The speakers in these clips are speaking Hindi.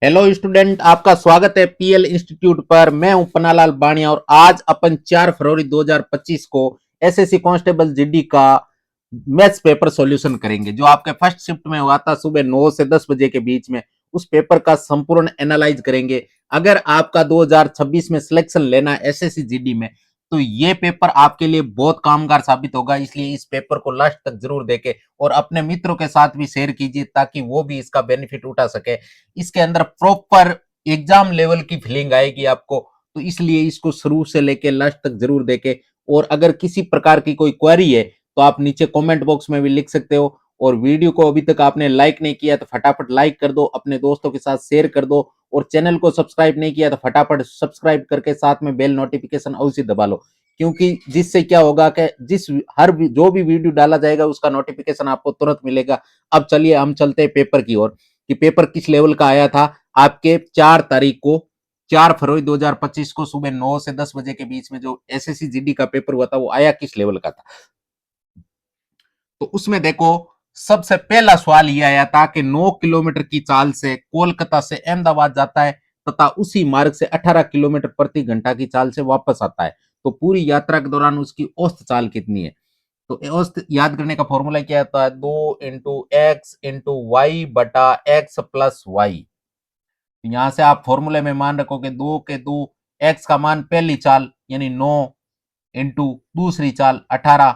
हेलो स्टूडेंट, आपका स्वागत है पीएल इंस्टीट्यूट पर। मैं हूं पन्नालाल बाणिया और आज अपन 4 फरवरी 2025 को एसएससी कांस्टेबल जीडी का मैथ्स पेपर सॉल्यूशन करेंगे, जो आपके फर्स्ट शिफ्ट में हुआ था सुबह 9 से 10 बजे के बीच में। उस पेपर का संपूर्ण एनालाइज करेंगे। अगर आपका 2026 में सिलेक्शन लेना है एसएससी जीडी में, तो ये पेपर आपके लिए बहुत कामगार साबित होगा। इसलिए इस पेपर को लास्ट तक जरूर देखें और अपने मित्रों के साथ भी शेयर कीजिए ताकि वो भी इसका बेनिफिट उठा सके। इसके अंदर प्रॉपर एग्जाम लेवल की फीलिंग आएगी आपको, तो इसलिए इसको शुरू से लेके लास्ट तक जरूर देखें। और अगर किसी प्रकार की कोई क्वेरी है तो आप नीचे कमेंट बॉक्स में भी लिख सकते हो। और वीडियो को अभी तक आपने लाइक नहीं किया तो फटाफट लाइक कर दो, अपने दोस्तों के साथ शेयर कर दो। और चैनल को सब्सक्राइब नहीं किया तो फटाफट सब्सक्राइब करके साथ में बेल नोटिफिकेशन अवश्य दबा लो, क्योंकि जिससे क्या होगा कि जो भी वीडियो डाला जाएगा उसका नोटिफिकेशन आपको तुरंत मिलेगा। अब चलिए हम चलते हैं पेपर की ओर कि पेपर किस लेवल का आया था आपके 4 तारीख को, 4 फरवरी 2025 को सुबह 9 से 10 बजे के बीच में जो एसएससी जीडी का पेपर हुआ था वो आया किस लेवल का था। तो उसमें देखो, सबसे पहला सवाल ये आया था कि 9 किलोमीटर की चाल से कोलकाता से अहमदाबाद जाता है तथा उसी मार्ग से 18 किलोमीटर प्रति घंटा की चाल से वापस आता है, तो पूरी यात्रा के दौरान उसकी औसत चाल कितनी है। तो औसत याद करने का फॉर्मूला क्या आता है, 2 x/x+y। यहां से आप फॉर्मूले में मान रखोगे 2 के 2, एक्स का मान पहली चाल यानी 9 इंटू दूसरी चाल 18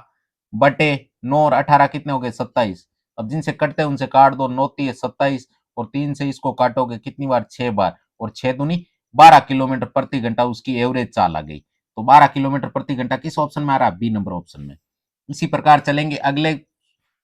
बटे 9 और 18 कितने हो गए 27। अब जिनसे कटते हैं उनसे काट दो, 9×3 = 27 और 3 से इसको काटोगे कितनी बार 6 बार, और 6×2 12 किलोमीटर प्रति घंटा उसकी एवरेज चाल आ गई। तो 12 किलोमीटर प्रति घंटा किस ऑप्शन में आ रहा है, बी नंबर ऑप्शन में। इसी प्रकार चलेंगे अगले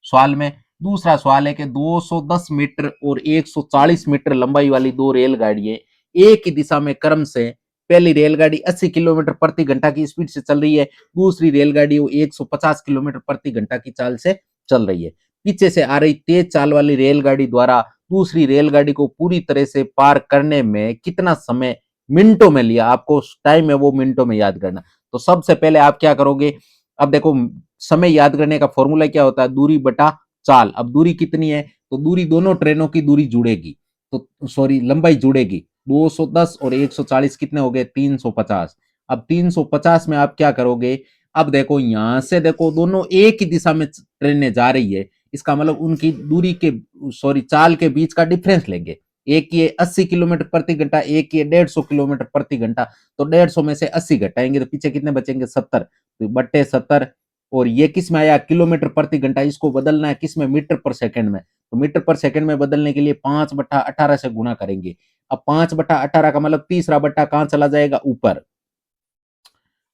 सवाल में। दूसरा सवाल है कि 210 मीटर और 140 मीटर लंबाई वाली दो रेलगाड़ियां एक ही दिशा में क्रम से, पहली रेलगाड़ी 80 किलोमीटर प्रति घंटा की स्पीड से चल रही है, दूसरी रेलगाड़ी वो 150 किलोमीटर प्रति घंटा की चाल से चल रही है। पीछे से आ रही तेज चाल वाली रेलगाड़ी द्वारा दूसरी रेलगाड़ी को पूरी तरह से पार करने में कितना समय मिनटों में लिया। आपको टाइम है वो मिनटों में याद करना। तो सबसे पहले आप क्या करोगे, अब देखो समय याद करने का फॉर्मूला क्या होता है, दूरी बटा चाल। अब दूरी कितनी है, तो दूरी दोनों ट्रेनों की दूरी जुड़ेगी, तो सॉरी लंबाई जुड़ेगी। 210 और 140 कितने हो गए 350। अब 350 में आप क्या करोगे, अब देखो यहां से देखो दोनों एक ही दिशा में ट्रेनें जा रही है, इसका मतलब उनकी दूरी के सॉरी चाल के बीच का डिफरेंस लेंगे। एक ये 80 किलोमीटर प्रति घंटा, एक ये 150 किलोमीटर प्रति घंटा। तो 150 में से 80 घटाएंगे तो पीछे कितने बचेंगे 70, तो बट्टे 70। और ये किस में आया किलोमीटर प्रति घंटा, इसको बदलना है किस में, मीटर पर सेकंड में। तो मीटर पर सेकंड में बदलने के लिए 5/18 से गुणा करेंगे। अब 5/18 का मतलब तीसरा बट्टा कहां चला जाएगा, ऊपर।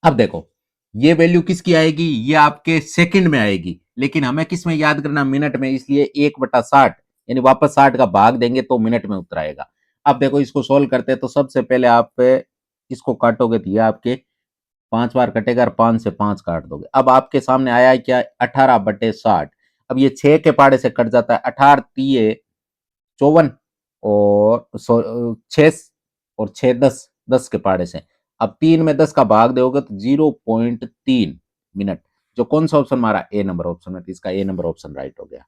अब देखो ये वैल्यू किसकी आएगी, ये आपके सेकंड में आएगी, लेकिन हमें किस में याद करना, मिनट में, इसलिए 1/60 यानी वापस 60 का भाग देंगे तो मिनट में उतर आएगा। अब देखो इसको सोल्व करते हैं, तो सबसे पहले आप इसको काटोगे तो ये आपके 5 बार कटेगा और 5 से 5 काट दोगे। अब आपके सामने आया है क्या, 18/60। अब ये 6 के पाड़े से कट जाता है, 18 तिये 54 और 6 और 6 10, 10 के पाड़े से। अब 3 में 10 का भाग दोगे तो 0.3 मिनट। जो कौन सा ऑप्शन मारा, ए नंबर ऑप्शन में, तो इसका ए नंबर ऑप्शन राइट हो गया।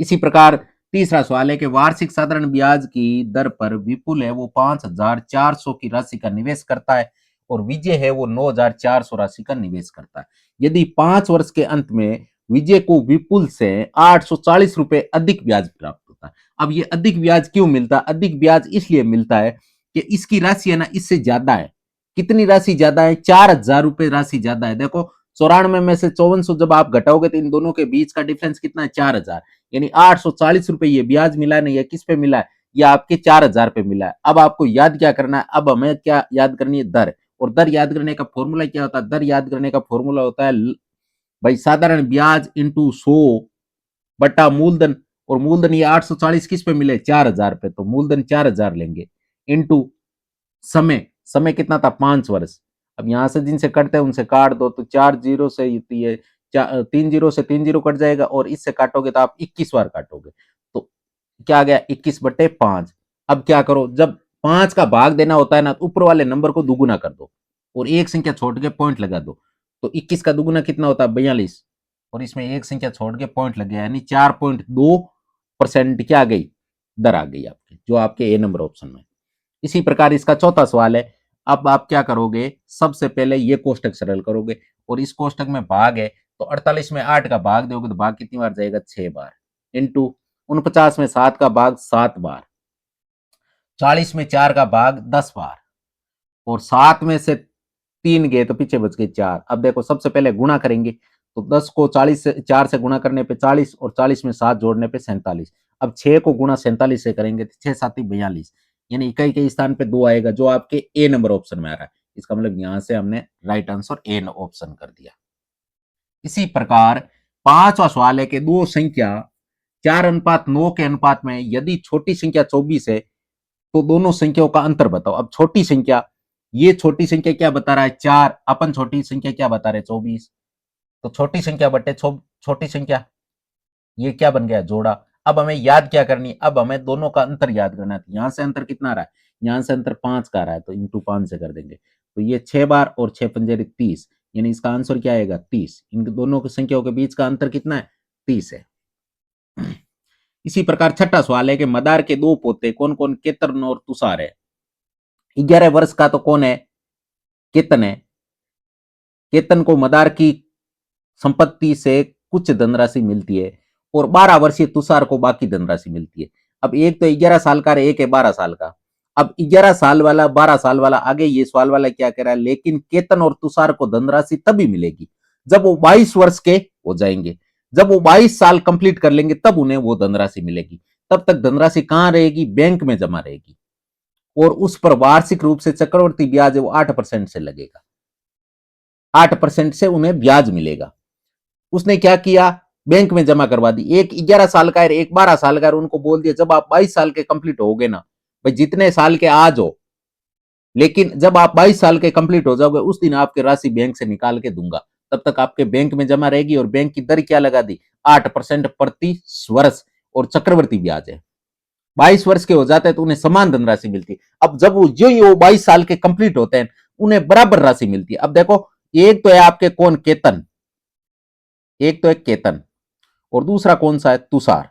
इसी प्रकार तीसरा सवाल है कि वार्षिक साधारण ब्याज की दर पर विपुल है वो 5,400 की राशि का निवेश करता है और विजय है वो 9,400 राशि का निवेश करता है। यदि 5 वर्ष के अंत में विजय को विपुल से 840 रुपए अधिक ब्याज प्राप्त होता है। अब ये अधिक ब्याज क्यों मिलता है, अधिक ब्याज इसलिए मिलता है कि इसकी राशि है ना इससे ज्यादा है। कितनी राशि ज्यादा है, 4,000 रुपए राशि ज्यादा है। देखो 94 में से 5400 जब आप घटाओगे तो इन दोनों के बीच का डिफरेंस कितना है, 4,000। यानी 840 रुपए ये ब्याज मिला नहीं है, किस पे मिला है, ये आपके 4,000 पे मिला है। अब आपको याद क्या करना है, अब हमें क्या याद करनी है, दर। और दर याद करने का फॉर्मूला क्या होता है, दर याद करने का फॉर्मूला होता है भाई साधारण ब्याज इंटू 100 बटा मूलधन। और मूलधन ये 840 किस पे मिले, 4,000 पे, तो मूलधन 4,000 लेंगे इंटू समय। समय कितना था, 5 वर्ष। अब यहां से जिनसे कटते हैं उनसे काट दो, तो 4 जीरो से ये 3 जीरो से 3 जीरो कट जाएगा और इससे काटोगे तो आप 21 बार काटोगे। तो क्या आ गया, 21/5। अब क्या करो, जब 5 का भाग देना होता है ना तो ऊपर वाले नंबर को दुगुना कर दो और एक संख्या छोड़ के पॉइंट लगा दो। तो 21 का दुगुना कितना होता है, 42। और इसमें एक संख्या छोड़ के पॉइंट लग गया, यानी 4.2% क्या आ गई, दर आ गई आपकी, जो आपके ए नंबर ऑप्शन में। इसी प्रकार इसका चौथा सवाल है। अब आप क्या करोगे, सबसे पहले ये कोष्टक सरल करोगे और इस कोष्टक में भाग है तो 48 में 8 का भाग दोगे तो भाग कितनी बार जाएगा, 6 बार, इंटू 49 में 7 का भाग 7 बार, 40 में 4 का भाग 10 बार, और 7 में से 3 गए तो पीछे बच गए 4। अब देखो सबसे पहले गुणा करेंगे तो 10 को 40 से 4 से गुणा करने पे 40 और 40 में 7 जोड़ने पे 47। अब 6 को गुणा 47 से करेंगे तो 6 7 42, यानी इकाई के स्थान पे 2 आएगा जो आपके ए नंबर ऑप्शन में आ रहा है। इसका मतलब यहां से हमने राइट आंसर ए ऑप्शन कर दिया। इसी प्रकार पांचवा सवाल है कि दो संख्या 4:9 के अनुपात में यदि छोटी संख्या 24 है तो दोनों संख्याओं का अंतर बताओ। अब छोटी संख्या, ये छोटी संख्या क्या बता रहा है, 4, अपन छोटी संख्या क्या बता रहे, 24, तो छोटी संख्या बटे छोटी संख्या, ये क्या बन गया, जोड़ा। अब हमें याद क्या करनी, अब हमें दोनों का अंतर याद करना है। यहां से अंतर कितना आ रहा है, यहां से अंतर 5 का आ रहा है तो इंटू 5 से कर देंगे तो ये 6 बार और 6 पंजे 30, यानी इसका आंसर क्या आएगा, 30। इन दोनों की संख्याओं के बीच का अंतर कितना है, 30 है। इसी प्रकार छठा सवाल है कि मदार के दो पोते कौन कौन, केतन और तुषार है। 11 वर्ष का तो कौन है, केतन है। केतन को मदार की संपत्ति से कुछ धनराशि मिलती है और 12 वर्षीय तुषार को बाकी धनराशि मिलती है। अब एक तो 11 साल का, एक है 12 साल का। अब 11 साल वाला 12 साल वाला, आगे ये सवाल वाला क्या कह रहा है, लेकिन केतन और तुषार को धनराशि तभी मिलेगी जब वो 22 वर्ष के हो जाएंगे। जब वो 22 साल कंप्लीट कर लेंगे तब उन्हें वो धनराशि मिलेगी। तब तक धनराशि कहां रहेगी, बैंक में जमा रहेगी और उस पर वार्षिक रूप से चक्रवर्ती ब्याज है वो 8% से लगेगा, 8% से उन्हें ब्याज मिलेगा। उसने क्या किया, बैंक में जमा करवा दी। एक 11 साल का है, एक 12 साल का है, उनको बोल दिया जब आप 22 साल के कंप्लीट हो गए ना, भाई जितने साल के आज हो, लेकिन जब आप 22 साल के कंप्लीट हो जाओगे उस दिन आपकी राशि बैंक से निकाल के दूंगा। तब तक आपके बैंक में जमा रहेगी और बैंक की दर क्या लगा दी, 8% प्रति वर्ष, और चक्रवर्ती ब्याज है। 22 वर्ष के हो जाते हैं तो उन्हें समान धनराशि मिलती है। अब जब वो जो ही वो 22 साल के कंप्लीट होते हैं उन्हें बराबर राशि मिलती है। अब देखो एक तो है आपके कौन, केतन, एक तो एक केतन और दूसरा कौन सा है, तुषार।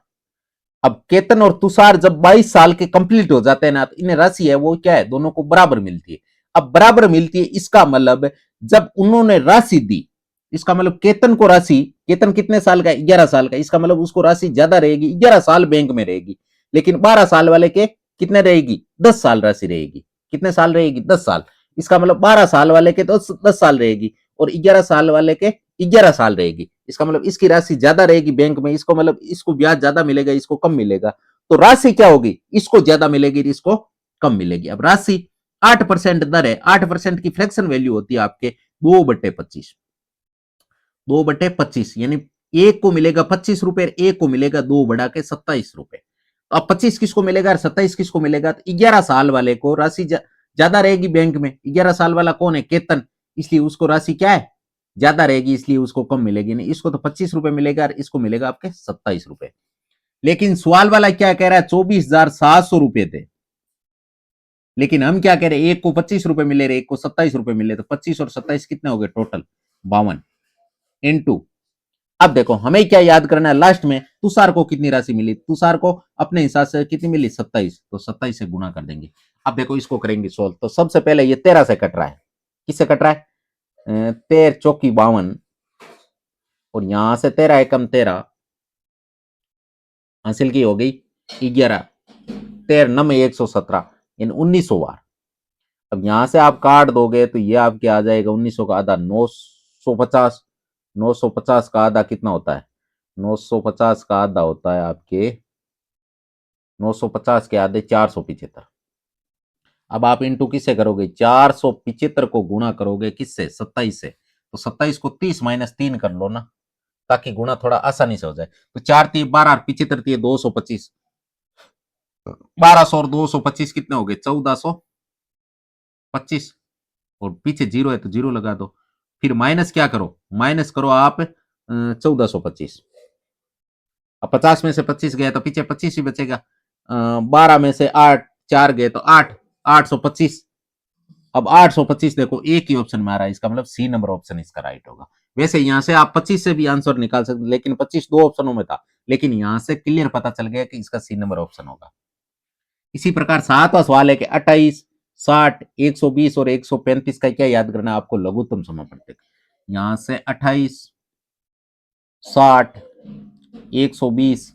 अब केतन और तुषार जब 22 साल के कंप्लीट हो जाते हैं ना तो इन्हें राशि है वो क्या है, दोनों को बराबर मिलती है। अब बराबर मिलती है इसका मतलब जब उन्होंने राशि दी, इसका मतलब केतन को राशि, केतन कितने साल का, 11 साल का, इसका मतलब उसको राशि ज्यादा रहेगी, 11 साल बैंक में रहेगी। लेकिन 12 साल वाले के कितने रहेगी, 10 साल राशि रहेगी। कितने साल रहेगी, 10 साल। इसका मतलब 12 साल वाले के तो 10 साल रहेगी और 11 साल वाले के 11 साल रहेगी। इसका मतलब इसकी राशि ज्यादा रहेगी बैंक में, इसको मतलब इसको ब्याज ज्यादा मिलेगा, इसको कम मिलेगा। तो राशि क्या होगी, इसको ज्यादा मिलेगी, इसको कम मिलेगी। अब राशि 8% दर है, 8% की फ्रैक्शन वैल्यू होती है आपके 2/25, 2/25, यानी एक को मिलेगा 25 रुपए, एक को मिलेगा 2 बढ़ा के 27 रुपए। तो अब 25 किसको मिलेगा और 27 किसको मिलेगा, तो 11 साल वाले को राशि ज्यादा रहेगी बैंक में। 11 साल वाला कौन है, केतन, इसलिए उसको राशि क्या है, ज्यादा रहेगी, इसलिए उसको कम मिलेगी। नहीं, इसको तो 25 रुपए मिलेगा और इसको मिलेगा आपके 27 रुपए। लेकिन सवाल वाला क्या कह रहा है, 24,700 रुपए थे, लेकिन हम क्या कह रहे हैं, एक को 25 रुपए मिले रहे, एक को 27 रुपए मिले, तो 25 और 27 कितने हो गए टोटल, 52 इनटू। अब देखो हमें क्या याद करना है, लास्ट में तुषार को कितनी राशि मिली, तुषार को अपने हिसाब से कितनी मिली, 27, तो 27 से गुणा कर देंगे। अब देखो इसको करेंगे सोल्व, तो सबसे पहले ये 13 से कट रहा है, किससे कट रहा है, 13 चौकी 52 और यहां से 13 एकम 13 हासिल की हो गई 11, 13 नम 117, यानी 1900 बार। अब यहां से आप काट दोगे तो ये आपके आ जाएगा 1900 का आधा 950, 950 का आधा कितना होता है, 950 का आधा होता है आपके 950 के आधे 475। अब आप इंटू किससे करोगे, 475 को गुणा करोगे किससे, 27 से। तो 27 को 30 माइनस 3 कर लो ना, ताकि गुणा थोड़ा आसानी से हो जाए। तो 4 3 12, 75 3 225, 1200 और 225 कितने हो गए, 1425, और पीछे जीरो है तो जीरो लगा दो। फिर माइनस क्या करो, माइनस करो आप 1425। अब 50 में से 25 गया तो पीछे 25 ही बचेगा। 12 में से 8 4 गए तो 8, 825। अब 825 देखो एक ही ऑप्शन में आ रहा है, इसका मतलब सी नंबर ऑप्शन इसका राइट होगा। वैसे यहां से आप 25 से भी आंसर निकाल सकते, लेकिन 25 दो ऑप्शनों में था, लेकिन यहां से क्लियर पता चल गया कि इसका सी नंबर ऑप्शन होगा। इसी प्रकार सातवां सवाल है कि 28, 60, 120 और 135 का क्या याद करना है आपको, लघुत्तम समापवर्तक। यहां से 28, 60, 120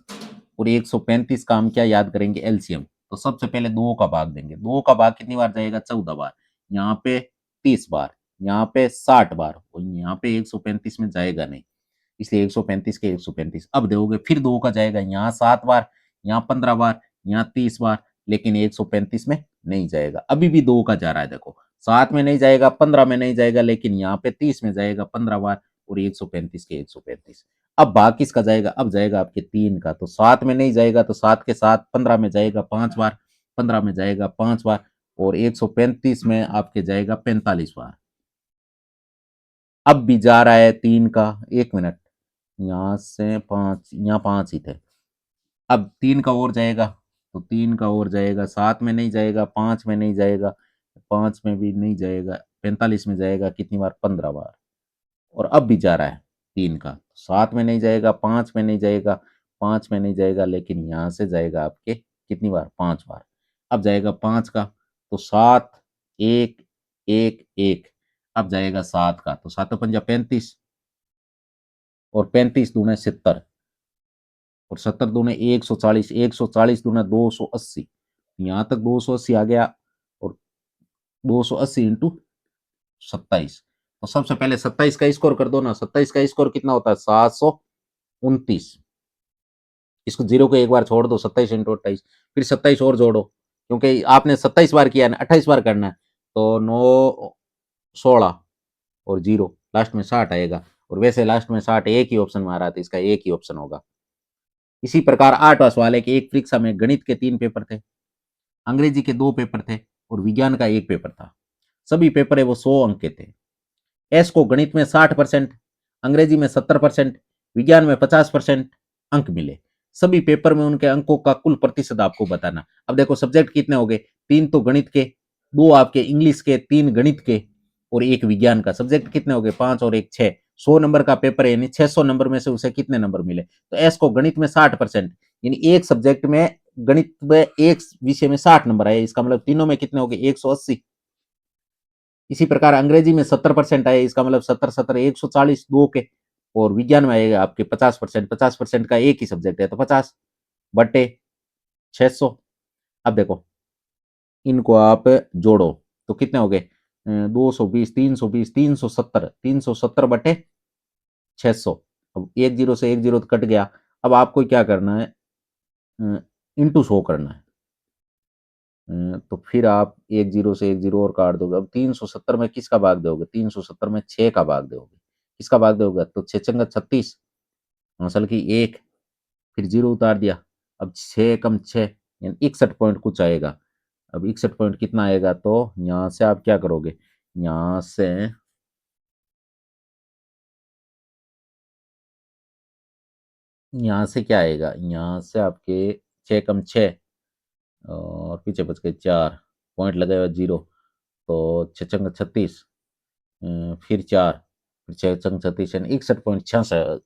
और 135 का हम क्या याद करेंगे, एलसीएम। तो सबसे पहले दो का भाग देंगे, दो का भाग कितनी बार जाएगा, 14 बार, यहाँ पे 30 बार, यहाँ पे 60 बार, और यहाँ पे 135 में जाएगा नहीं, इसलिए 135 के 135। अब दोगे फिर दो का जाएगा, यहाँ 7 बार, यहाँ 15 बार, यहाँ 30 बार, लेकिन 135 में नहीं जाएगा। अभी भी दो का जा रहा है, देखो 7 में नहीं जाएगा, 15 में नहीं जाएगा, लेकिन यहाँ पे 30 में जाएगा 15 बार, और 135 के 135। अब भाग किसका जाएगा, अब जाएगा आपके 3 का। तो 7 में नहीं जाएगा, तो 7 के साथ 15 में जाएगा 5 बार, 15 में जाएगा 5 बार, और 135 में आपके जाएगा 45 बार। अब भी जा रहा है 3 का, 1 मिनट, यहाँ से 5, यहाँ 5 ही थे, अब 3 का और जाएगा, तो 3 का और जाएगा, 7 में नहीं जाएगा, 5 में नहीं जाएगा, 5 में भी नहीं जाएगा, 45 में जाएगा कितनी बार, 15 बार। और अब भी जा रहा है 3 का, 7 में नहीं जाएगा, 5 में नहीं जाएगा, 5 में नहीं जाएगा, लेकिन यहाँ से जाएगा आपके कितनी बार, 5 बार। अब जाएगा 5 का, तो 7, 1, 1, 1। अब जाएगा 7 का, तो 7 पंजा 35, और 35 दूने 70, और 70 दूने 140, 140 दूने 280, यहाँ तक 280 आ गया, और 280 इंटू 27। तो सबसे पहले 27 का स्कोर कर दो ना, 27 का स्कोर कितना होता है, 729। इसको जीरो को एक बार छोड़ दो, 27 इंटू 28, फिर 27 और जोड़ो, क्योंकि आपने 27 बार किया ना, 28 बार करना है, तो 9, 16 और जीरो, लास्ट में 60 आएगा, और वैसे लास्ट में 60 एक ही ऑप्शन में आ रहा था, इसका एक ही ऑप्शन होगा। इसी प्रकार 8वां सवाल है कि एक परीक्षा में गणित के 3 पेपर थे, अंग्रेजी के 2 पेपर थे, और विज्ञान का 1 पेपर था। सभी पेपर है वो 100 अंक के थे। एस को गणित में 60%, अंग्रेजी में 70%, विज्ञान में 50% अंक मिले। सभी पेपर में उनके अंकों का कुल प्रतिशत आपको बताना। अब देखो सब्जेक्ट कितने हो गए, 3 तो गणित के, 2 आपके इंग्लिश के, 3 गणित के, और 1 विज्ञान का। सब्जेक्ट कितने हो गए, 5 और 1 6। 100 नंबर का पेपर है, यानी 600 नंबर में से उसे कितने नंबर मिले। तो एस को गणित में 60%, यानी एक सब्जेक्ट में, गणित में एक विषय में 60 नंबर आए, इसका मतलब तीनों में कितने हो गए, 180। इसी प्रकार अंग्रेजी में 70% आए, इसका मतलब 70 70 140 दो के, और विज्ञान में आएगा आपके 50%, 50% का एक ही सब्जेक्ट है, तो 50 बटे 600। अब देखो इनको आप जोड़ो, तो कितने हो गए, 220, 320, 370, 370 बटे 600। अब एक जीरो से एक जीरो कट गया। अब आपको क्या करना है, इंटू 100 करना है। तो फिर आप एक जीरो से एक जीरो और काट दोगे। अब 370 में किसका भाग दोगे, 370 में 6 का भाग दोगे। किसका भाग दोगे, तो 6 चंगा 36, असल की 1, फिर जीरो उतार दिया। अब 6 कम 6 यानी 61 पॉइंट कुछ आएगा। अब 61 पॉइंट कितना आएगा, तो यहाँ से आप क्या करोगे, यहाँ से क्या आएगा, यहाँ से आपके 6 कम 6, और पीछे बच गए 4 पॉइंट लगे हुए जीरो, तो 6 चंगा 36, फिर 4, फिर 6 चंग 36 यानी 61.66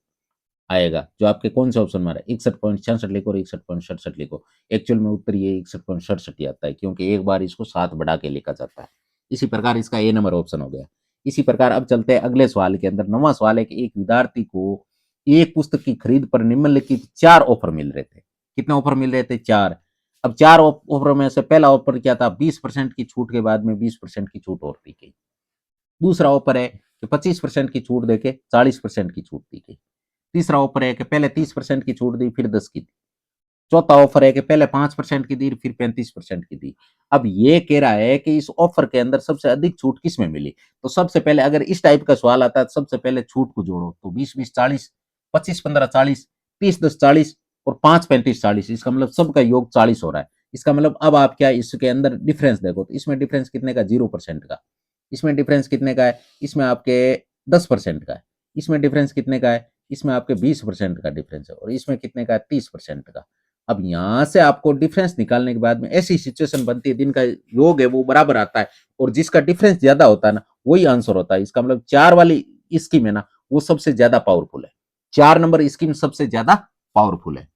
आएगा, जो आपके कौन से ऑप्शन में आ रहा है, 61.66 लिखो और 61.67 लिखो। एक्चुअल में उत्तर ये 61.67 ही आता है, क्योंकि एक बार इसको 7 बढ़ा के लिखा जाता है। इसी प्रकार इसका ए नंबर ऑप्शन हो गया। इसी प्रकार अब चलते हैं अगले सवाल के अंदर। 9वां सवाल है कि एक विद्यार्थी को एक पुस्तक की खरीद पर निम्नलिखित 4 ऑफर मिल रहे थे। कितने ऑफर मिल रहे थे, 4। अब 4 ऑफर में से पहला ऑफर क्या था, 20% की छूट के बाद में 20% की छूट और दी गई। दूसरा ऑफर है कि 25% की छूट देके 40% की छूट दी गई। तीसरा ऑफर है कि पहले 30% की छूट दी, फिर 10 की दी। चौथा ऑफर है कि पहले 5% की दी, फिर 35% की दी। अब ये कह रहा है कि इस ऑफर के अंदर सबसे अधिक छूट किस में मिली। तो सबसे पहले अगर इस टाइप का सवाल आता है, सबसे पहले छूट को जोड़ो, तो 20 20 40, 25 15 40, 30 10 40, और 5 35 40, इसका मतलब सबका योग 40 हो रहा है। इसका मतलब अब आप क्या इसके अंदर डिफरेंस देखो, तो इसमें डिफरेंस कितने का, 0% का। इसमें डिफरेंस कितने का है, इसमें आपके 10% का है। इसमें डिफरेंस कितने का है, इसमें आपके 20% का डिफरेंस है, और इसमें कितने का है, 30% का। अब यहां से आपको डिफरेंस निकालने के बाद में ऐसी सिचुएशन बनती है, जिनका योग है वो बराबर आता है, और जिसका डिफरेंस ज्यादा होता है ना, वही आंसर होता है। इसका मतलब 4 वाली स्कीम है ना, वो सबसे ज्यादा पावरफुल है। 4 नंबर स्कीम सबसे ज्यादा पावरफुल है।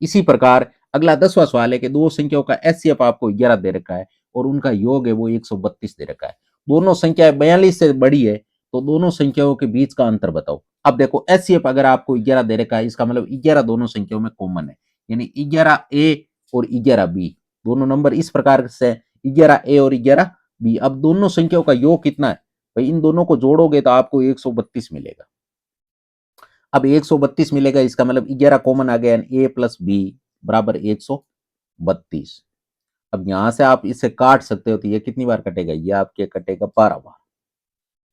इसी प्रकार अगला 10वां सवाल है कि दो संख्याओं का एचसीएफ आपको 11 दे रखा है और उनका योग है वो 132 दे रखा है। दोनों संख्याएं 42 से बड़ी है तो दोनों संख्याओं के बीच का अंतर बताओ। अब देखो एचसीएफ अगर आपको 11 दे रखा है, इसका मतलब 11 दोनों संख्याओं में कॉमन है, यानी 11 ए और 11 बी दोनों नंबर इस प्रकार से 11 ए और 11 बी। अब दोनों संख्याओं का योग कितना है भाई, इन दोनों को जोड़ोगे तो आपको 132 मिलेगा। अब 132 मिलेगा, इसका मतलब 11 कॉमन आ गया, ए प्लस बी बराबर 132। अब यहां से आप इसे काट सकते हो तो ये कितनी बार कटेगा, ये आपके कटेगा 12 बार।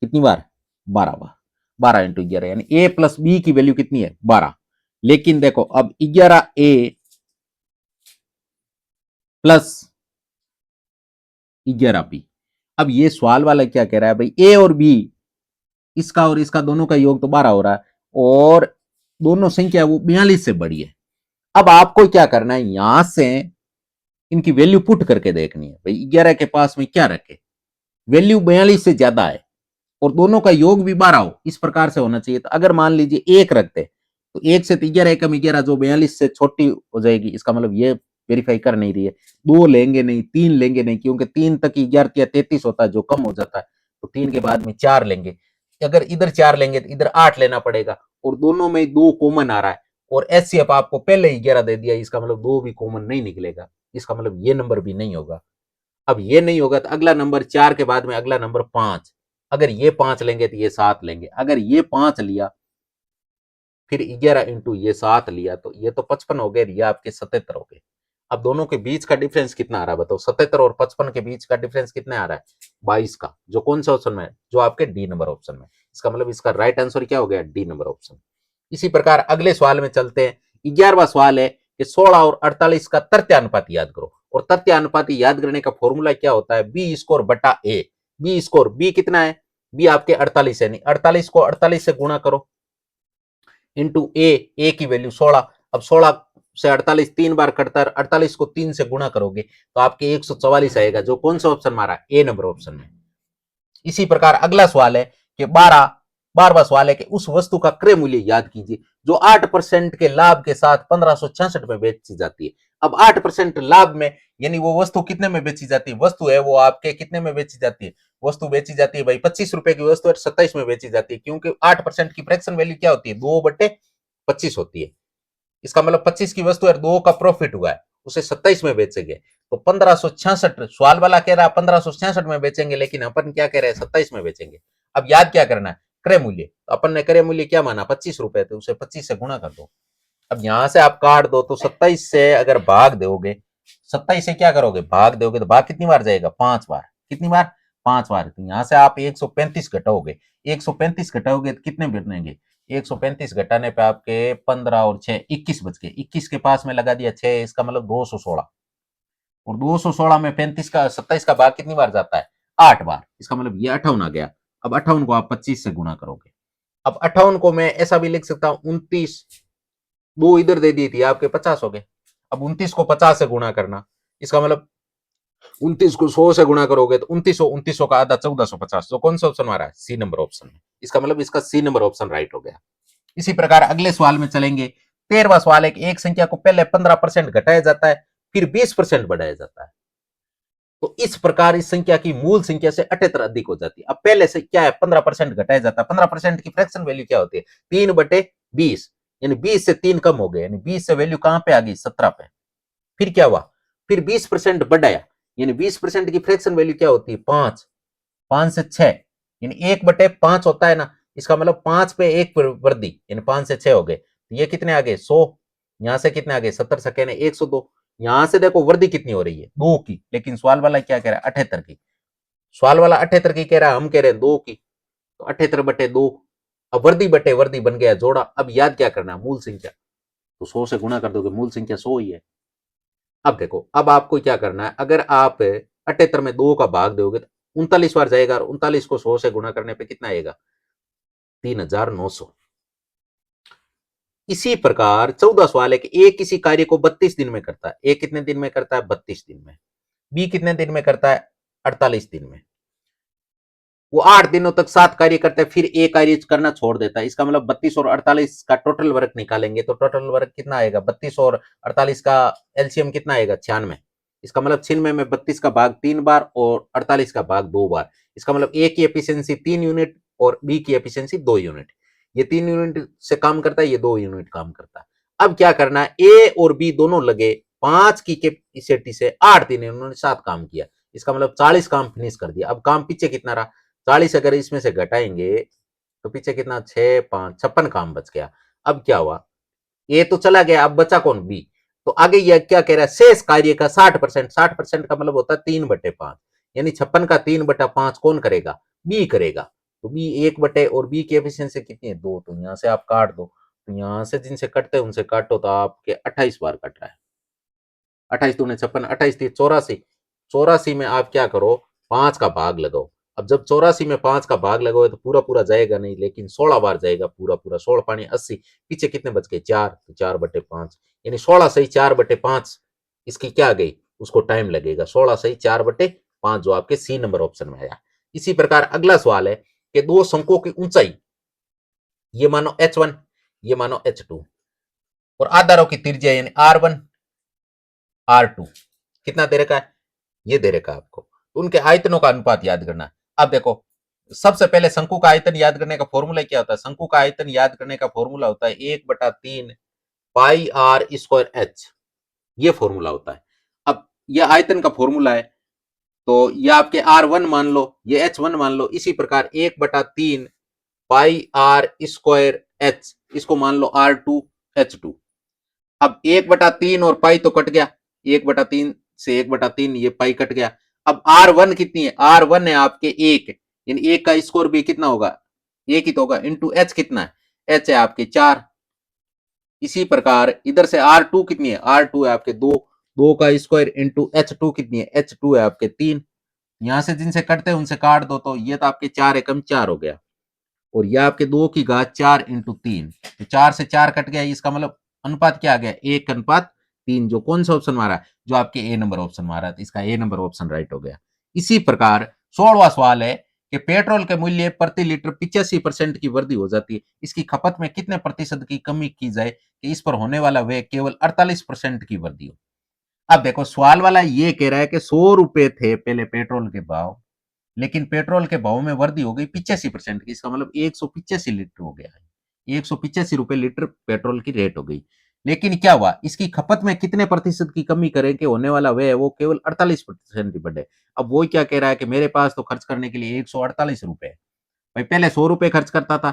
कितनी बार, 12 बार। 12 इंटू 11 यानी ए प्लस बी की वैल्यू कितनी है, 12। लेकिन देखो अब 11 ए प्लस 11 बी, अब ये सवाल वाला क्या कह रहा है भाई, ए और बी इसका और इसका दोनों का योग तो 12 हो रहा है और दोनों संख्या वो 42 से बड़ी है। अब आपको क्या करना है, यहां से इनकी वैल्यू पुट करके देखनी है भाई 11 के पास में क्या रखे, वैल्यू 42 से ज्यादा है और दोनों का योग भी 12 हो, इस प्रकार से होना चाहिए। तो अगर मान लीजिए 1 रखते तो 1 से 11 कम 11 जो 42 से छोटी हो जाएगी, इसका मतलब ये वेरीफाई कर नहीं रही है। 2 लेंगे नहीं, 3 लेंगे नहीं, क्योंकि 3 तक 11 या 33 होता है जो कम हो जाता है, तो 3 के बाद में 4 लेंगे। अगर इधर 4 लेंगे तो इधर 8 लेना पड़ेगा और दोनों में 2 कॉमन आ रहा है और एचसीएफ आपको पहले ही 11 दे दिया, इसका मतलब 2 भी कॉमन नहीं निकलेगा, इसका मतलब ये नंबर भी नहीं होगा। अब ये नहीं होगा तो अगला नंबर 4 के बाद में अगला नंबर 5, अगर ये 5 लेंगे तो ये 7 लेंगे, अगर ये 5 लिया फिर 11 इंटू ये 7 लिया तो ये तो 55 हो गए, ये आपके 77 हो गए। अब दोनों के बीच का डिफरेंस कितना आ रहा है बताओ, 77 और 55 के बीच का डिफरेंस कितना आ रहा है, 22 का, जो कौन सा ऑप्शन में है, जो आपके डी नंबर ऑप्शन में। इसका मतलब इसका राइट आंसर क्या हो गया, डी नंबर ऑप्शन। इसी प्रकार अगले सवाल में चलते हैं। 11वां सवाल है कि 16 और 48 का तृतीयानुपाती याद करो, और तृतीयानुपाती याद करने का फॉर्मूला क्या होता है, बी स्कोर बटा ए। बी स्कोर, बी कितना है, बी आपके 48 है, नहीं 48 को 48 से गुणा करो इंटू ए की वैल्यू 16। अब 16 से 48 तीन बार कटता है, 48 को 3 से गुणा करोगे तो आपके 144 आएगा, जो कौन सा ऑप्शन मारा, ए नंबर ऑप्शन में। इसी प्रकार अगला सवाल है कि 12वां सवाल है कि उस वस्तु का क्रय मूल्य याद कीजिए जो 8% के लाभ के साथ 1566 में बेची जाती है। अब 8% लाभ में, यानी वो वस्तु कितने में बेची जाती है, वस्तु है वो आपके कितने में बेची जाती है, वस्तु बेची जाती है भाई 25 रुपए की वस्तु है 27 में बेची जाती है, क्योंकि 8% की फ्रैक्शन वैल्यू क्या होती है, 2/25 होती है। इसका मतलब 25 की वस्तु है, 2 का प्रॉफिट हुआ है, उसे 27 में बेचेंगे तो 1566, सवाल वाला कह रहा है 1566 में बेचेंगे, लेकिन अपन क्या कह रहे हैं 27 में बेचेंगे। अब याद क्या करना है, क्रय मूल्य, तो अपन ने क्रय मूल्य क्या माना 25 रुपए, तो उसे 25 से गुणा कर दो। अब यहां से आप काट दो तो 27 से अगर भाग दोगे, 27 से क्या करोगे, भाग दोगे तो भाग कितनी बार जाएगा, 5 बार। कितनी बार, 5 बार। तो यहां से आप 135 घटाओगे, 135 घटाओगे तो कितने बनेंगे, 135 घटाने पे आपके 15 और 6 21 बच गए, 21 के पास में लगा दिया 6, इसका मतलब 216, और 216 में 35 का 27 का भाग कितनी बार जाता है, 8 बार, इसका मतलब ये 58 आ गया। अब 58 को आप 25 से गुणा करोगे। अब 58 को मैं ऐसा भी लिख सकता हूं 29, 2 इधर दे दी थी आपके 50 हो गए। अब 29 को 50 से गुणा करना, इसका मतलब 29 को 100 से गुणा करोगे तो 2900 का आधा 1450, तो कौन सा ऑप्शन हमारा है, सी नंबर ऑप्शन है। इसका मतलब इसका सी नंबर ऑप्शन राइट हो गया। इसी प्रकार अगले सवाल में चलेंगे। 13वां सवाल है कि एक संख्या को पहले 15% घटाया जाता है फिर 20% बढ़ाया जाता है, तो इस प्रकार इस संख्या की मूल संख्या से 78 अधिक हो जाती है। अब पहले से क्या है, 15% घटाया जाता है, 15% की फ्रैक्शन वैल्यू क्या होती है, 3/20, यानी 20 से 3 कम हो गए, यानी 20 से वैल्यू कहां पे आ गई, 17 पे। फिर क्या हुआ, फिर 20% बढ़ाया, यानी 20% की फ्रैक्शन वैल्यू क्या होती है, 5, 5 से 6, यानी 1/5 होता है ना, इसका मतलब 5 पे 1 वृद्धि, यानी 5 से 6 हो गए, तो ये कितने आ गए, 100। यहां से कितने आ गए, 70 सके 102। यहां से देखो वृद्धि कितनी हो रही है, 2 की, लेकिन सवाल वाला क्या कह रहा है, 78 की। सवाल वाला 78 की कह रहा है, हम कह रहे हैं 2 की, तो 78/2। अब वृद्धि बटे वृद्धि बन गया जोड़ा। अब याद क्या करना है, मूल संख्या, तो 100 से गुणा कर दोगे, मूल संख्या 100 ही है। अब देखो, अब आपको क्या करना है, अगर आप 78 में 2 का भाग दोगे तो 39 बार जाएगा, और 39 को 100 से गुणा करने पे कितना आएगा, 3900। इसी प्रकार 14 सवाल है कि ए किसी कार्य को 32 दिन में करता है, ए कितने दिन में करता है, 32 दिन में, बी कितने दिन में करता है, 48 दिन में। वो 8 दिनों तक 7 कार्य करता है, फिर एक कार्य करना छोड़ देता है। इसका मतलब 32 और 48 का टोटल वर्क निकालेंगे तो टोटल वर्क कितना आएगा, 32 और 48 का एलसीएम कितना आएगा, 96। इसका मतलब 96 में 32 का भाग 3 बार और 48 का भाग 2 बार। इसका मतलब ए की एफिशिएंसी 3 यूनिट और बी की एफिशिएंसी 2 यूनिट। ये 3 यूनिट से काम करता है, ये 2 यूनिट काम करता है। अब क्या करना है, ए और बी दोनों लगे 5 की कैपेसिटी से 8 दिन उन्होंने 7 काम किया। इसका मतलब 40 काम फिनिश कर दिया। अब काम पीछे कितना रहा, 40 अगर इसमें से घटाएंगे तो पीछे कितना, 6 5 56 काम बच गया। अब क्या हुआ, ए तो चला गया, अब बचा कौन, बी। तो आगे यह क्या कह रहा है, शेष कार्य का 60%, 60% का मतलब होता है 3/5, यानी 56 का 3/5 कौन करेगा, बी करेगा। तो बी 1 बटे, और बी की एफिशिएंसी कितनी है, 2, तो यहां से आप काट दो। तो यहां से जिनसे कटते हैं उनसे काटो, तो आपके 28 बार कट रहा है। 28 दूने 56, 28 थी 84। 84 में आप क्या करो, 5 का भाग लगाओ। अब जब 84 में 5 का भाग लगाओ तो पूरा पूरा जाएगा नहीं, लेकिन 16 बार जाएगा पूरा पूरा। 16 पानी 80, पीछे कितने बच गए, 4, तो 4/5, यानी 16 सही 4/5 इसकी क्या गई, उसको टाइम लगेगा। 16 सही 4/5 जो आपके सी नंबर ऑप्शन में आया। इसी प्रकार अगला सवाल है कि दो शंकों की ऊंचाई, ये मानो H1, ये मानो H2, और आधारों की त्रिज्या यानी R1 R2 कितना दे रखा है, ये दे रखा है आपको। तो उनके आयतनों का अनुपात याद करना है। अब देखो, सबसे पहले शंकु का आयतन याद करने का फॉर्मूला क्या होता है, शंकु का आयतन याद करने का फॉर्मूला होता है 1/3 पाई आर स्क्वायर एच, ये फॉर्मूला होता है। अब ये आयतन का फॉर्मूला है, तो ये आपके R1 मान लो, ये H1 मान लो। इसी प्रकार 1/3 पाई आर स्क्वायर एच, इसको मान लो R2 H2। अब 1/3 और पाई तो कट गया, 1/3 से 1/3 ये पाई कट गया। अब R1 कितनी है, R1 है आपके 1, यानी 1 का स्क्वायर भी कितना होगा, 1 ही तो होगा, इंटू एच कितना है, एच है आपके 4। इसी प्रकार इधर से R2 कितनी है, R2 है आपके 2, 2 का स्क्वायर इंटू H2 कितनी है, H2 है आपके 3। यहां से जिनसे कटते हैं उनसे काट दो, तो ये तो आपके 4 एकम 4 हो गया, और ये आपके 2 की घात 4 × 3, तो 4 से 4 कट गया। इसका मतलब अनुपात क्या आ गया, 1/3। जो कौन सा ऑप्शन मारा, जो आपके ए नंबर ऑप्शन मारा, तो इसका ए नंबर ऑप्शन राइट हो गया। इसी प्रकार 16वां सवाल है कि पेट्रोल के मूल्य प्रति लीटर 85% की वृद्धि हो जाती है, इसकी खपत में कितने प्रतिशत की कमी की जाए कि इस पर होने वाला व्यय केवल 48% की वृद्धि हो। अब देखो, सवाल वाला ये कह रहा है कि 100 रुपए थे पहले पेट्रोल के भाव, लेकिन पेट्रोल के भाव में वृद्धि हो गई 85% की। इसका मतलब 185 लीटर हो गया है, 185 रुपए लीटर पेट्रोल की रेट हो गई। लेकिन क्या हुआ, इसकी खपत में कितने प्रतिशत की कमी करें कि होने वाला व्यय वो केवल 48% ही बढ़े। अब वो क्या कह रहा है कि मेरे पास तो खर्च करने के लिए 148 रुपए, भाई पहले 100 रुपए खर्च करता था,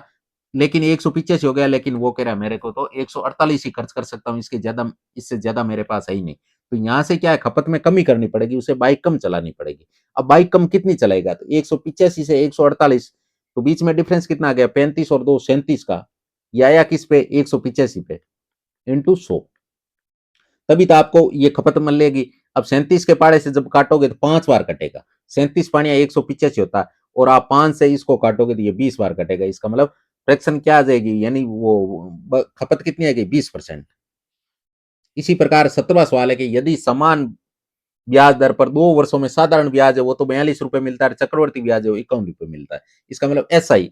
लेकिन 185 हो गया, लेकिन वो कह रहा है मेरे को तो 148 ही खर्च कर सकता हूँ, इसके ज्यादा, इससे ज्यादा मेरे पास है ही नहीं। तो यहां से क्या है, खपत में कमी करनी पड़ेगी, उसे बाइक कम चलानी पड़ेगी। अब बाइक कम कितनी चलाएगा, तो 185 से 148, तो बीच में डिफरेंस कितना आ गया, 35 और 2 37 का, ये आया किस पे, 185 पे, इंटू 100, तभी तो आपको ये खपत मिल लेगी। अब 37 के पाड़े से जब काटोगे तो 5 बार कटेगा, 37 पानिया 185 होता है, और आप 5 से इसको काटोगे तो ये 20 बार कटेगा। इसका मतलब फ्रैक्शन क्या आ जाएगी, यानी वो खपत कितनी आएगी, 20%। इसी प्रकार 17वां सवाल है कि यदि समान ब्याज दर पर 2 वर्षों में साधारण ब्याज है वो तो 42 रुपए मिलता है, चक्रवर्ती ब्याज है वो 51 रुपए मिलता है। इसका मतलब एसआई,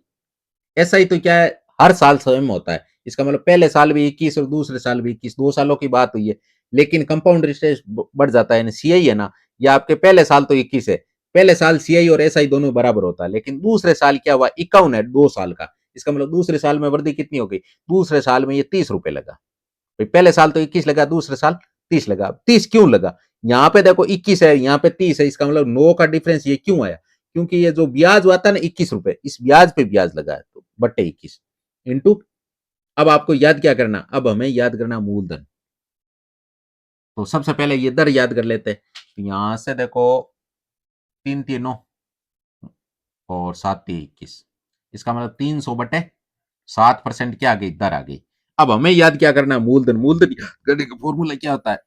एसआई तो क्या है, हर साल स्वयं होता है। इसका मतलब पहले साल भी 21 और दूसरे साल भी 21, 2 सालों की बात हुई है। लेकिन कंपाउंड इंटरेस्ट बढ़ जाता है, सीआई है ना, या आपके पहले साल तो 21 है, पहले साल सीआई और एसआई दोनों बराबर होता है, लेकिन दूसरे साल क्या हुआ, 51 है 2 साल का। इसका मतलब दूसरे साल में वृद्धि कितनी हो गई, दूसरे साल में ये 30 रुपए लगा। पहले साल तो 21 लगा, दूसरे साल 30 लगा। 30 क्यों लगा, यहाँ पे देखो 21 है, यहाँ पे 30 है, इसका मतलब 9 का डिफरेंस ये क्यों आया, क्योंकि ये जो ब्याज हुआ था ना 21 रुपए, इस ब्याज पे ब्याज लगा है, तो बट्टे 21 इंटू। अब आपको याद क्या करना, अब हमें याद करना मूलधन। तो सबसे पहले ये दर याद कर लेते हैं। तो यहां से देखो 3 3 9 और 7 3 21, इसका मतलब 300/7% क्या आ गई, दर आ गई। अब हमें याद क्या करना है, मूलधन। मूलधन करने का फॉर्मूला क्या होता है,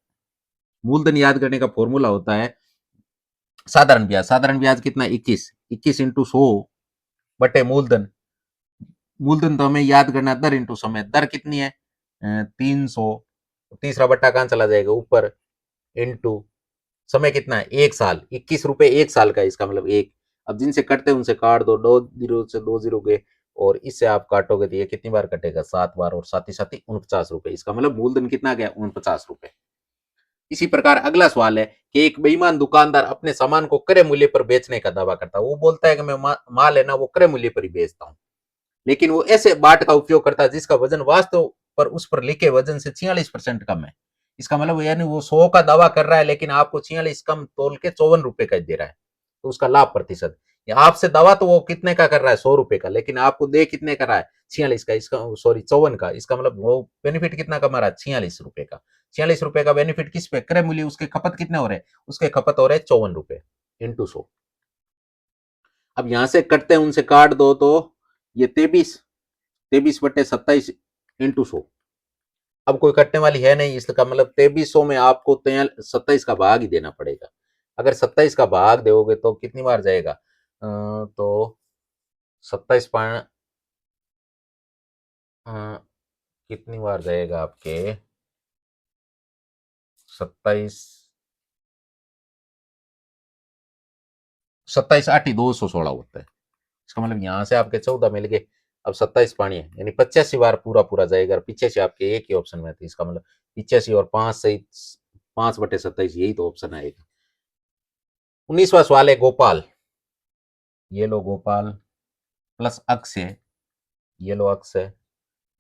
मूलधन याद करने का फॉर्मूला होता है साधारण ब्याज। साधारण ब्याज कितना, 21, 21 इंटू 100 मूलधन। मूलधन तो हमें याद करना दर इंटू समय। दर कितनी है, 300, तीसरा बट्टा कहां चला जाएगा, ऊपर, इंटू समय कितना है, 1 साल, 21 रुपए 1 साल का, इसका मतलब 1। अब जिनसे कटते हैं उनसे काट दो, 2 जीरो से 2 जीरो गए और इससे आप काटोगे तो ये कितनी बार कटेगा, 7 बार, और साथ ही 49 रुपए। इसका मतलब मूलधन कितना गया, 49 रुपए। इसी प्रकार अगला सवाल है कि एक बेईमान दुकानदार अपने सामान को क्रय मूल्य पर बेचने का दावा करता है। वो बोलता है कि मैं माल है ना वो क्रय मूल्य पर ही बेचता हूँ, लेकिन वो ऐसे बाट का उपयोग करता है जिसका वजन वास्तव पर उस पर लिखे वजन से 46% कम है। इसका मतलब यानी वो 100 का दावा कर रहा है लेकिन आपको 46 कम तोल के 54 रुपए का दे रहा है, तो उसका लाभ प्रतिशत। या आपसे दावा तो वो कितने का कर रहा है, 100 रुपए का, लेकिन आपको दे कितने का रहा है, 46 का, इसका सॉरी 54 का। इसका मतलब वो बेनिफिट कितना कमा रहा है, 46 रुपए का। 46 रुपए का बेनिफिट किस पे, क्रय मूल्य, उसके खपत कितने हो रहे हैं, उसके खपत हो रहे हैं 54 रुपए इंटू 100। अब यहां से कटते हैं उनसे काट दो तो ये 23 बटे 27 इंटू 100। अब कोई कटने वाली है नहीं, इसका मतलब 2300 में आपको 27 का भाग ही देना पड़ेगा। अगर 27 का भाग दोगे तो कितनी बार जाएगा, तो 27 कितनी बार जाएगा आपके, 27 27 8 216 होता है। इसका मतलब यहां से आपके 14 मिल गए। अब 27 पानी है यानी 85 बार पूरा पूरा जाएगा, और पीछे से आपके एक ही ऑप्शन में थी। इसका मतलब 85 और 5 सही, 5/27 यही तो ऑप्शन आएगा। 19वां सवाल है गोपाल, ये लो गोपाल प्लस अक्षय, ये लो अक्षय,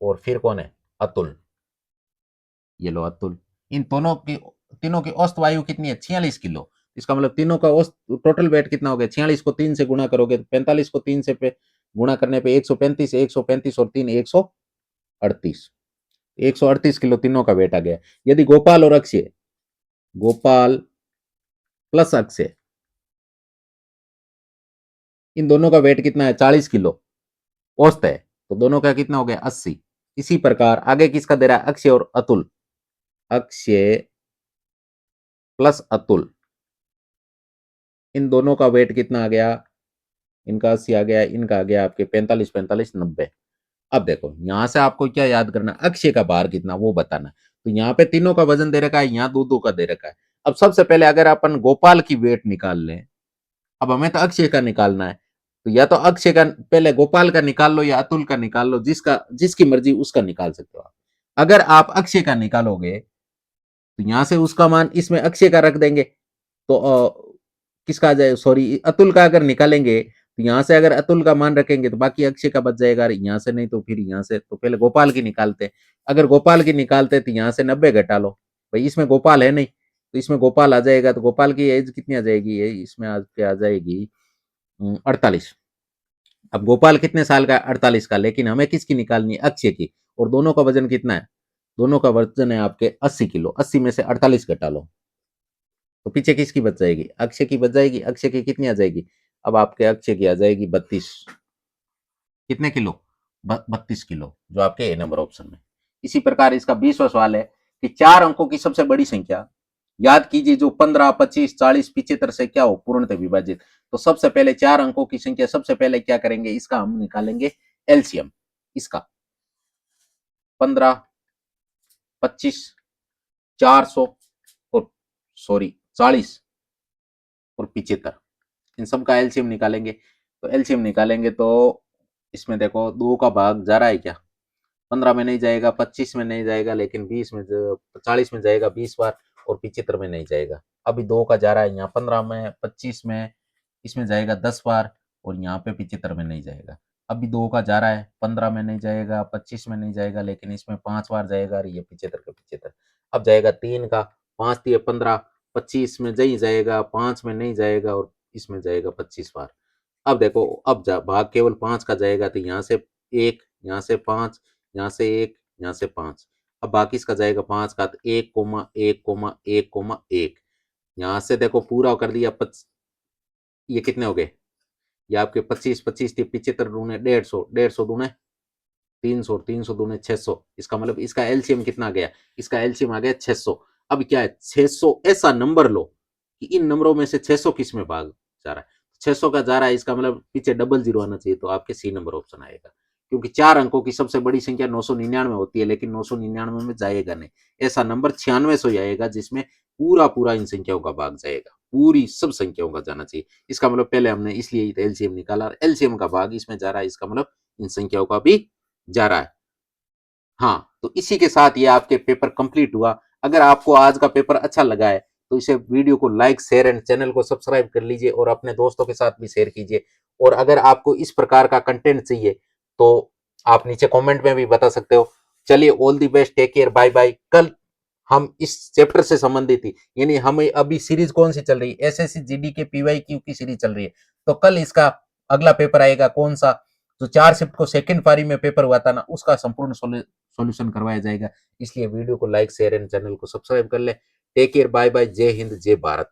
और फिर कौन है, अतुल, ये लो अतुल। इन दोनों की, तीनों की औसत वायु कितनी है, 46 किलो। इसका मतलब तीनों का औसत टोटल वेट कितना हो गया, 46 को 3 से गुणा करोगे तो 45 को 3 से पे गुणा करने पे 135, 135 और 3 138, 138 किलो तीनों का वेट आ गया। यदि गोपाल और अक्षय, गोपाल प्लस अक्षय, इन दोनों का वेट कितना है, 40 किलो औसत है, तो दोनों का कितना हो गया, 80। इसी प्रकार आगे किसका दे रहा है, अक्षय और अतुल, अक्षय प्लस अतुल, इन दोनों का वेट कितना आ गया, इनका 80 आ गया, इनका आ गया आपके 45 45 90। अब देखो यहां से आपको क्या याद करना, अक्षय का भार कितना वो बताना। तो यहाँ पे तीनों का वजन दे रखा है, यहाँ दो दो का दे रखा है। अब सबसे पहले अगर अपन गोपाल की वेट निकाल लें, अब हमें तो अक्षय का निकालना है, तो या तो अक्षय का पहले गोपाल का निकाल लो या अतुल का निकाल लो, जिसका जिसकी मर्जी उसका निकाल सकते हो आप। अगर आप अक्षय का निकालोगे तो यहां से उसका मान इसमें अक्षय का रख देंगे, तो किसका आ जाए, सॉरी अतुल का अगर निकालेंगे तो यहां से अगर अतुल का मान रखेंगे तो बाकी अक्षय का बच जाएगा, यहाँ से नहीं तो फिर यहाँ से, तो पहले गोपाल की निकालते। अगर गोपाल की निकालते तो यहाँ से 90 घटा लो, भाई इसमें गोपाल है नहीं, तो इसमें गोपाल आ जाएगा, तो गोपाल की एज कितनी आ जाएगी, इसमें आ जाएगी 48। अब गोपाल कितने साल का है, 48 का, लेकिन हमें किसकी निकालनी है, अक्षय की, और दोनों का वजन कितना है, दोनों का वजन है आपके 80 किलो, 80 में से 48 घटा लो, तो पीछे किसकी बच जाएगी, अक्षय की बच जाएगी। अक्षय की कितनी आ जाएगी, अब आपके अक्षय की आ जाएगी 32, कितने किलो, 32 किलो, जो आपके ए नंबर ऑप्शन में। इसी प्रकार इसका 20वां सवाल है कि 4 अंकों की सबसे बड़ी संख्या याद कीजिए जो 15 25 40 75 से क्या हो, पूर्णतः विभाजित। तो सबसे पहले 4 अंकों की संख्या, सबसे पहले क्या करेंगे, इसका हम निकालेंगे एलसीएम। इसका 15 25 400 और सॉरी 40 और 75, इन सब का एलसीएम निकालेंगे। तो एलसीएम निकालेंगे तो इसमें देखो 2 का भाग जा रहा है क्या, 15 में नहीं जाएगा, 25 में नहीं जाएगा, लेकिन 20 में 40 में जाएगा 20 बार, और 75 में नहीं जाएगा। अभी 2 का जा रहा है यहाँ 15 में, 25 में, इसमें जाएगा 10 बार, और यहाँ पे 75 में नहीं जाएगा। अभी 2 का जा रहा है, 15 में नहीं जाएगा, 25 में नहीं जाएगा, लेकिन इसमें 5 बार जाएगा, और ये 75 का 75। अब जाएगा 3 का, 5 दिए 15, 25 में नहीं जाएगा, 5 में नहीं जाएगा, और इसमें जाएगा 25 बार। अब देखो अब भाग केवल 5 का जाएगा, तो यहाँ से 1, यहाँ से 5, यहाँ से 1, यहाँ से 5। अब बाकी इसका जाएगा 5 का, तो 1,1,1,1, यहाँ से देखो पूरा कर दिया। ये कितने हो गए, ये आपके 25 25 थी, 75 दूने 150, 150 दूने 300, 300 दूने 600। इसका मतलब इसका एलसीएम कितना आ गया, इसका एलसीएम आ गया 600। अब क्या है, 600 ऐसा नंबर लो कि इन नंबरों में से 600 किस में भाग जा रहा है, 600 का जा रहा है, इसका मतलब पीछे डबल जीरो आना चाहिए, तो आपके सी नंबर ऑप्शन आएगा। क्योंकि 4 अंकों की सबसे बड़ी संख्या 999 होती है, लेकिन 999 में जाएगा नहीं, ऐसा नंबर 9600 आएगा जिसमें पूरा पूरा इन संख्याओं का भाग जाएगा। पूरी सब संख्याओं का जाना चाहिए। इसका मतलब पहले हमने इसलिए एलसीएम निकाला, एलसीएम का भाग इसमें जा रहा है, इसका मतलब इन संख्याओं का भी जा रहा है। हाँ, तो इसी के साथ ये आपके पेपर कंप्लीट हुआ। अगर आपको आज का पेपर अच्छा लगा है तो इसे वीडियो को लाइक शेयर एंड चैनल को सब्सक्राइब कर लीजिए और अपने दोस्तों के साथ भी शेयर कीजिए। और अगर आपको इस प्रकार का कंटेंट चाहिए तो आप नीचे कमेंट में भी बता सकते हो। चलिए, all the best, take care, bye bye. कल हम इस चैप्टर से संबंधित ही, यानी हमें अभी सीरीज कौन सी चल रही है, एसएससी जीडी के पीवाईक्यू की सीरीज चल रही है, तो कल इसका अगला पेपर आएगा कौन सा, जो 4 शिफ्ट को सेकंड पारी में पेपर हुआ था ना, उसका संपूर्ण सॉल्यूशन करवाया जाएगा। इसलिए वीडियो को लाइक शेयर एंड चैनल को सब्सक्राइब कर ले। टेक केयर, बाय बाय, जय हिंद, जय भारत।